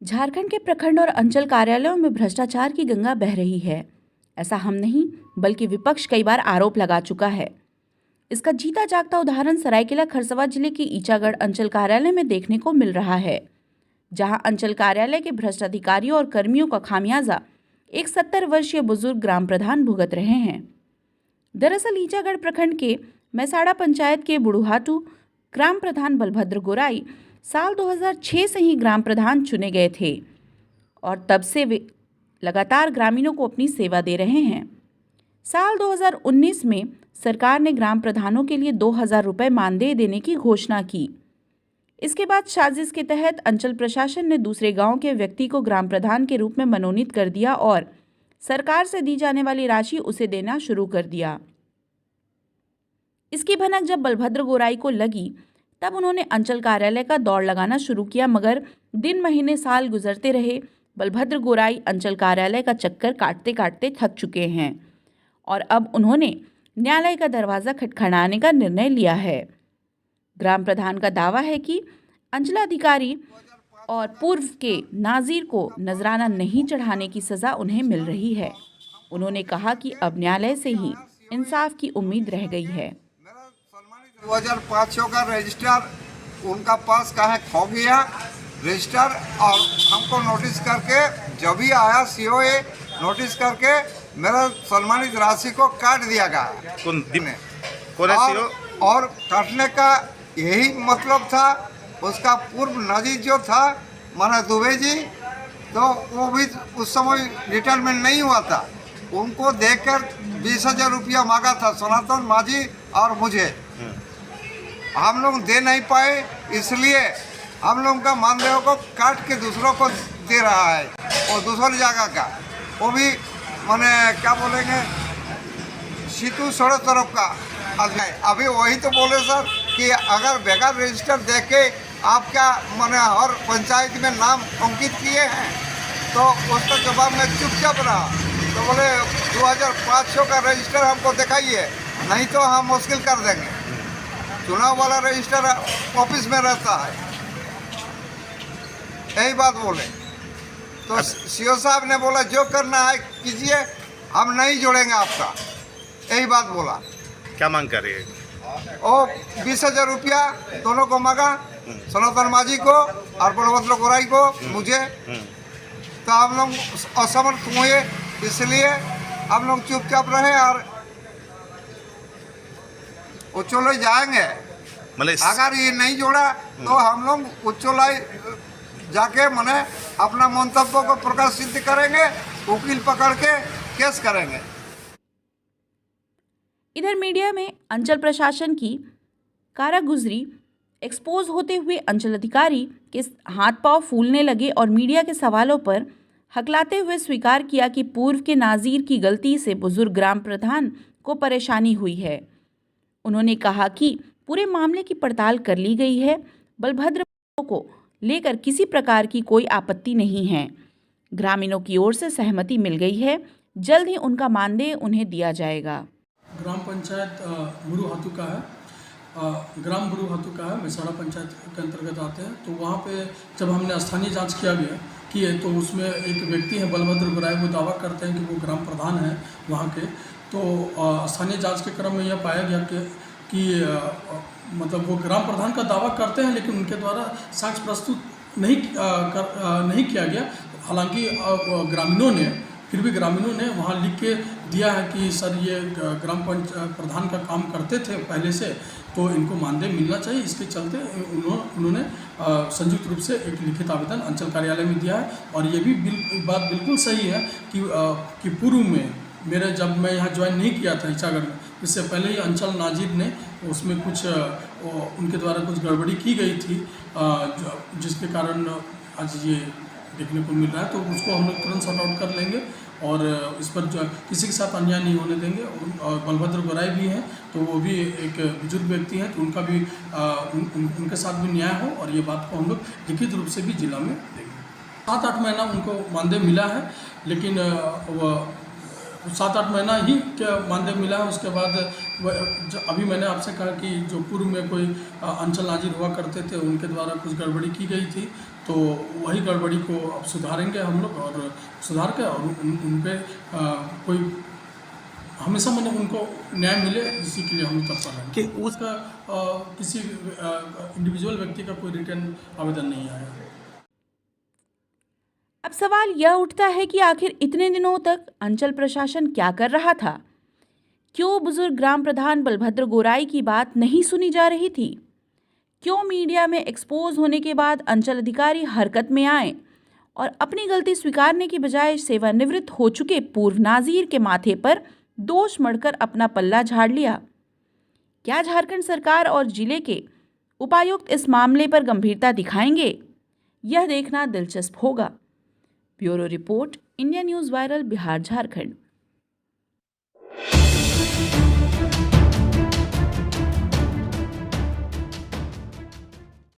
झारखंड के प्रखंड और अंचल कार्यालयों में भ्रष्टाचार की गंगा बह रही है। ऐसा हम नहीं बल्कि विपक्ष कई बार आरोप लगा चुका है। इसका जीता जागता उदाहरण सरायकेला खरसवां जिले के ईचागढ़ अंचल कार्यालय में देखने को मिल रहा है, जहां अंचल कार्यालय के भ्रष्ट अधिकारियों और कर्मियों का खामियाजा एक 70 वर्षीय बुजुर्ग ग्राम प्रधान भुगत रहे हैं। दरअसल ईचागढ़ प्रखंड के मैसाड़ा पंचायत के बुढ़ुहाटू ग्राम प्रधान बलभद्र गोराई साल 2006 से ही ग्राम प्रधान चुने गए थे और तब से वे लगातार ग्रामीणों को अपनी सेवा दे रहे हैं। साल 2019 में सरकार ने ग्राम प्रधानों के लिए 2000 रुपये मानदेय देने की घोषणा की। इसके बाद साजिश के तहत अंचल प्रशासन ने दूसरे गांव के व्यक्ति को ग्राम प्रधान के रूप में मनोनीत कर दिया और सरकार से दी जाने वाली राशि उसे देना शुरू कर दिया। इसकी भनक जब बलभद्र गोराई को लगी तब उन्होंने अंचल कार्यालय का दौड़ लगाना शुरू किया, मगर दिन महीने साल गुजरते रहे। बलभद्र गोराई अंचल कार्यालय का चक्कर काटते काटते थक चुके हैं और अब उन्होंने न्यायालय का दरवाज़ा खटखटाने का निर्णय लिया है। ग्राम प्रधान का दावा है कि अंचलाधिकारी और पूर्व के नाजीर को नजराना नहीं चढ़ाने की सज़ा उन्हें मिल रही है। उन्होंने कहा कि अब न्यायालय से ही इंसाफ की उम्मीद रह गई है। 2005 का रजिस्टर उनका पास का है, खो गया रजिस्टर, और हमको नोटिस करके जब भी आया सीओए नोटिस करके मेरा सम्मानित राशि को काट दिया गया। और काटने का यही मतलब था। उसका पूर्व नाजिर जो था माना दुबे जी, तो वो भी उस समय रिटायरमेंट नहीं हुआ था। उनको देकर 20,000 रुपया मांगा था सनातन माझी और मुझे। हम लोग दे नहीं पाए, इसलिए हम लोग का मानदेय को काट के दूसरों को दे रहा है और दूसरी जगह का वो भी माने क्या बोलेंगे सीतू सड़क तरफ का। अभी वही तो बोले सर कि अगर बेकार रजिस्टर दे के आप क्या माने हर पंचायत में नाम अंकित किए हैं, तो उसका जवाब में चुपचाप रहा। तो बोले 2500 का रजिस्टर हमको दिखाइए, नहीं तो हम मुश्किल कर देंगे। चुनाव वाला रजिस्टर ऑफिस में रहता है, यही बात बोले। तो सीओ साहब ने बोला जो करना है कीजिए, हम नहीं जोड़ेंगे आपका, यही बात बोला। क्या मांग कर रही है? ओ 20,000 रुपया दोनों को मांगा, सनातन माझी को और बलभद्र गोराई को, मुझे। तो हम लोग असमर्थ हुए, इसलिए हम लोग चुपचाप रहे और उच्चोलय जाएंगे। अगर ये नहीं जोड़ा तो हम लोग उच्चोलय जाके मने अपना मंतव्य को प्रकाशित करेंगे, वकील पकड़ के केस करेंगे। इधर मीडिया में अंचल प्रशासन की कारागुजरी एक्सपोज होते हुए अंचल अधिकारी के हाथ पांव फूलने लगे और मीडिया के सवालों पर हकलाते हुए स्वीकार किया कि पूर्व के नाजीर की गलती से बुजुर्ग ग्राम प्रधान को परेशानी हुई है। उन्होंने कहा कि पूरे मामले की पड़ताल कर ली गई है। बलभद्र को लेकर किसी प्रकार की कोई आपत्ति नहीं है। ग्रामीणों की ओर से सहमति मिल गई है, जल्द ही उनका मानदेय उन्हें दिया जाएगा। ग्राम पंचायत बुढ़ुहाटू का है, ग्राम बुढ़ुहाटू का है, मैसाड़ा पंचायत के अंतर्गत आते हैं। तो वहाँ पे जब हमने स्थानीय जांच की है तो उसमें एक व्यक्ति है बलभद्र गोराई, वो दावा करते हैं कि वो ग्राम प्रधान है वहाँ के। तो स्थानीय जांच के क्रम में यह पाया गया कि मतलब वो ग्राम प्रधान का दावा करते हैं, लेकिन उनके द्वारा साक्ष्य प्रस्तुत नहीं किया गया। हालांकि ग्रामीणों ने वहाँ लिख के दिया है कि सर ये ग्राम प्रधान का काम करते थे पहले से, तो इनको मानदेय मिलना चाहिए। इसके चलते उन्होंने संयुक्त रूप से एक लिखित आवेदन अंचल कार्यालय में दिया है। और ये भी बात बिल्कुल सही है कि पूर्व में जब मैं यहाँ ज्वाइन नहीं किया था ईचागढ़ में, इससे पहले ही अंचल नाजिर ने उसमें कुछ उनके द्वारा कुछ गड़बड़ी की गई थी, जिसके कारण आज ये देखने को मिल रहा है। तो उसको हम लोग तुरंत सॉर्ट आउट कर लेंगे और इस पर जो किसी के साथ अन्याय नहीं होने देंगे। और बलभद्र गोराई भी हैं, तो वो भी एक बुजुर्ग व्यक्ति हैं, तो उनका भी उनके साथ भी न्याय हो, और ये बात को हम लोग लिखित रूप से भी जिला में देंगे। 7-8 महीना उनको मानदेय मिला है, लेकिन 7-8 महीना ही क्या मानदेय मिला है। उसके बाद अभी मैंने आपसे कहा कि जो पूर्व में कोई अंचल नाजिर हुआ करते थे, उनके द्वारा कुछ गड़बड़ी की गई थी, तो वही गड़बड़ी को अब सुधारेंगे हम लोग, और सुधार के और उन पे कोई हमेशा मैंने उनको न्याय मिले, इसी के लिए हम तत्पर हैं कि उसका किसी इंडिविजुअल व्यक्ति का कोई रिटर्न आवेदन नहीं आया। अब सवाल यह उठता है कि आखिर इतने दिनों तक अंचल प्रशासन क्या कर रहा था? क्यों बुजुर्ग ग्राम प्रधान बलभद्र गोराई की बात नहीं सुनी जा रही थी? क्यों मीडिया में एक्सपोज होने के बाद अंचल अधिकारी हरकत में आए और अपनी गलती स्वीकारने की बजाय सेवानिवृत्त हो चुके पूर्व नाजीर के माथे पर दोष मढ़कर अपना पल्ला झाड़ लिया? क्या झारखंड सरकार और जिले के उपायुक्त इस मामले पर गंभीरता दिखाएंगे? यह देखना दिलचस्प होगा। Bureau report, India news viral, Bihar Jharkhand.